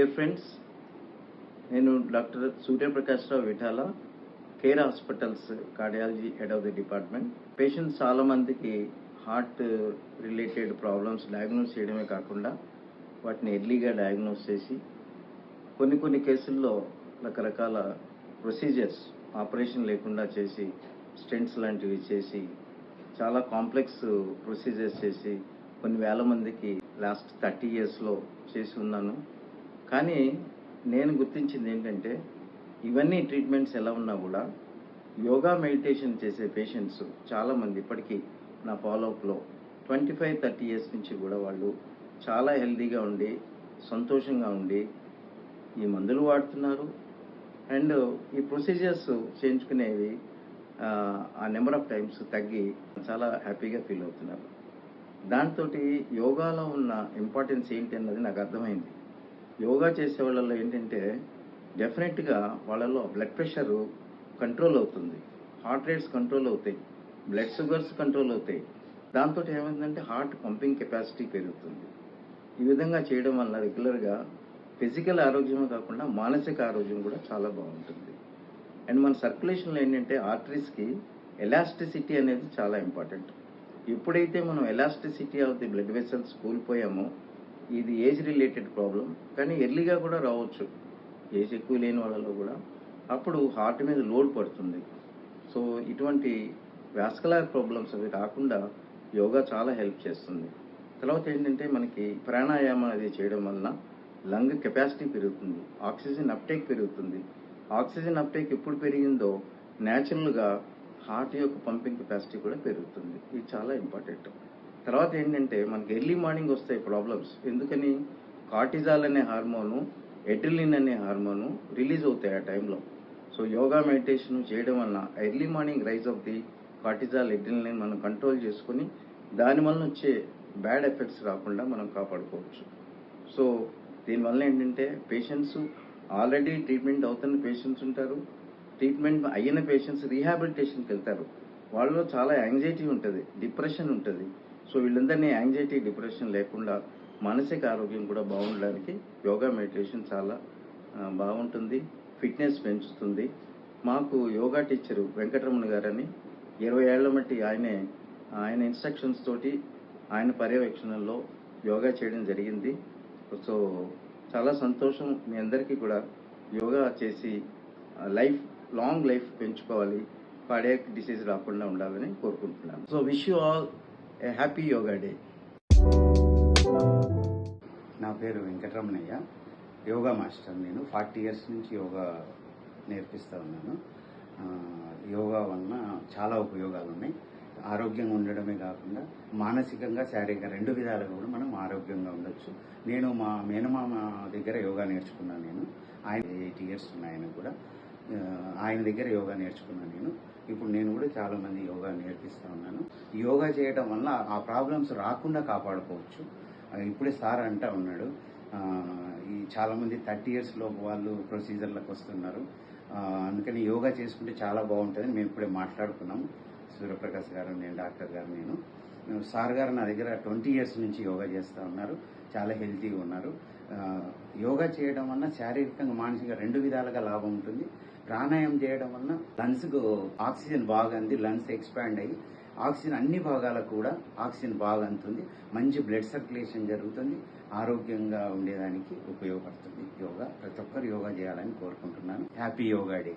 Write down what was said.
Dear friends, నేను doctor Suryaprakash Rao Vithala, care hospitals cardiology head of the department. Patients చాలామందికి heart related problems diagnose చేయడమే కాకుండా వాటిని ఎర్లీగా డయాగ్నోస్ చేసి కొన్ని కేసుల్లో రకరకాల ప్రొసీజర్స్ ఆపరేషన్ లేకుండా చేసి స్టెంట్స్ లాంటివి చేసి చాలా కాంప్లెక్స్ ప్రొసీజర్స్ చేసి కొన్ని వేల మందికి లాస్ట్ 30 yearsలో చేసి ఉన్నాను. కానీ నేను గుర్తించింది ఏంటంటే ఇవన్నీ ట్రీట్మెంట్స్ ఎలా ఉన్నా కూడా యోగా మెడిటేషన్ చేసే పేషెంట్స్ చాలామంది ఇప్పటికీ నా ఫాలోఅప్లో 25-30 years నుంచి కూడా వాళ్ళు చాలా హెల్తీగా ఉండి సంతోషంగా ఉండి ఈ మందులు వాడుతున్నారు అండ్ ఈ ప్రొసీజర్స్ చేయించుకునేవి ఆ నెంబర్ ఆఫ్ టైమ్స్ తగ్గి చాలా హ్యాపీగా ఫీల్ అవుతున్నారు. దాంతో యోగాలో ఉన్న ఇంపార్టెన్స్ ఏంటి అన్నది నాకు అర్థమైంది. యోగా చేసే వాళ్ళలో ఏంటంటే డెఫినెట్గా వాళ్ళలో బ్లడ్ ప్రెషరు కంట్రోల్ అవుతుంది, హార్ట్ రేట్స్ కంట్రోల్ అవుతాయి, బ్లడ్ షుగర్స్ కంట్రోల్ అవుతాయి. దాంతో ఏమైందంటే హార్ట్ పంపింగ్ కెపాసిటీ పెరుగుతుంది. ఈ విధంగా చేయడం వల్ల రెగ్యులర్గా ఫిజికల్ ఆరోగ్యమే కాకుండా మానసిక ఆరోగ్యం కూడా చాలా బాగుంటుంది. అండ్ మన సర్క్యులేషన్లో ఏంటంటే ఆర్టరీస్కి ఎలాస్టిసిటీ అనేది చాలా ఇంపార్టెంట్. ఎప్పుడైతే మనం elasticity of the blood vessels కోల్పోయామో ఇది ఏజ్ రిలేటెడ్ ప్రాబ్లం, కానీ ఎర్లీగా కూడా రావచ్చు ఏజ్ ఎక్కువ లేని వాళ్ళలో కూడా. అప్పుడు హార్ట్ మీద లోడ్ పడుతుంది. సో ఇటువంటి వాస్కులర్ ప్రాబ్లమ్స్ అవి రాకుండా యోగా చాలా హెల్ప్ చేస్తుంది. తర్వాత ఏంటంటే మనకి ప్రాణాయామం అది చేయడం వలన లంగ్ కెపాసిటీ పెరుగుతుంది, ఆక్సిజన్ అప్టేక్ పెరుగుతుంది. ఆక్సిజన్ అప్టేక్ ఎప్పుడు పెరిగిందో న్యాచురల్గా హార్ట్ యొక్క పంపింగ్ కెపాసిటీ కూడా పెరుగుతుంది. ఇది చాలా ఇంపార్టెంట్. తర్వాత ఏంటంటే మనకి ఎర్లీ మార్నింగ్ వస్తాయి ప్రాబ్లమ్స్. ఎందుకని? కార్టిజాల్ అనే హార్మోను, ఎడ్రిలిన్ అనే హార్మోను రిలీజ్ అవుతాయి ఆ టైంలో. సో యోగా మెడిటేషన్ చేయడం వలన early morning rise of the cortisol, adrenaline మనం కంట్రోల్ చేసుకుని దానివల్ల వచ్చే బ్యాడ్ ఎఫెక్ట్స్ రాకుండా మనం కాపాడుకోవచ్చు. సో దీనివల్ల ఏంటంటే పేషెంట్స్ ఆల్రెడీ ట్రీట్మెంట్ అవుతున్న పేషెంట్స్ ఉంటారు, ట్రీట్మెంట్ అయిన పేషెంట్స్ రీహాబిలిటేషన్కి వెళ్తారు. వాళ్ళలో చాలా యాంగ్జైటీ ఉంటుంది, డిప్రెషన్ ఉంటుంది. సో వీళ్ళందరినీ యాంగ్జైటీ, డిప్రెషన్ లేకుండా మానసిక ఆరోగ్యం కూడా బాగుండడానికి యోగా మెడిటేషన్ చాలా బాగుంటుంది, ఫిట్నెస్ పెంచుతుంది. మాకు యోగా టీచరు వెంకటరమణ గారని 20 ఏళ్ల మట్టి ఆయన ఇన్స్ట్రక్షన్స్ తోటి ఆయన పర్యవేక్షణలో యోగా చేయడం జరిగింది. సో చాలా సంతోషం. మీ అందరికీ కూడా యోగా చేసి లాంగ్ లైఫ్ పెంచుకోవాలి, కార్డియాక్ డిసీజ్ రాకుండా ఉండాలని కోరుకుంటున్నాను. So wish you all A happy yoga day. నా పేరు వెంకటరమణయ్య, యోగా మాస్టర్. నేను 40 years నుంచి యోగా నేర్పిస్తూ ఉన్నాను. యోగా వలన చాలా ఉపయోగాలు ఉన్నాయి. ఆరోగ్యంగా ఉండడమే కాకుండా మానసికంగా, శారీరకంగా 2 విధాలుగా కూడా మనం ఆరోగ్యంగా ఉండొచ్చు. నేను మా మేనమామ దగ్గర యోగా నేర్చుకున్నాను. నేను ఆయన 8 years ఉన్నాయి. ఆయన కూడా ఆయన దగ్గర యోగా నేర్చుకున్నాను నేను. ఇప్పుడు నేను కూడా చాలా మంది యోగా నేర్పిస్తూ ఉన్నాను. యోగా చేయడం వల్ల ఆ ప్రాబ్లమ్స్ రాకుండా కాపాడుకోవచ్చు. ఇప్పుడే సార్ అంటా ఉన్నాడు, ఈ చాలామంది 30 years లోపు వాళ్ళు ప్రొసీజర్లకు వస్తున్నారు. అందుకని యోగా చేసుకుంటే చాలా బాగుంటుందని మేము ఇప్పుడే మాట్లాడుకున్నాము. సూర్యప్రకాష్ గారు, నేను, డాక్టర్ గారు, నేను. సార్ గారు నా దగ్గర 20 years నుంచి యోగా చేస్తూ ఉన్నారు, చాలా హెల్తీగా ఉన్నారు. యోగా చేయడం వల్ల శారీరకంగా, మానసికంగా 2 విధాలుగా లాభం ఉంటుంది. ప్రాణాయామం చేయడం వల్ల లంగ్స్కు ఆక్సిజన్ బాగా అంది, లంగ్స్ ఎక్స్పాండ్ అయ్యి ఆక్సిజన్ అన్ని భాగాలకు కూడా ఆక్సిజన్ బాగా అందుతుంది, మంచి బ్లడ్ సర్క్యులేషన్ జరుగుతుంది, ఆరోగ్యంగా ఉండేదానికి ఉపయోగపడుతుంది యోగా. ప్రతి ఒక్కరు యోగా చేయాలని కోరుకుంటున్నాను. Happy yoga day.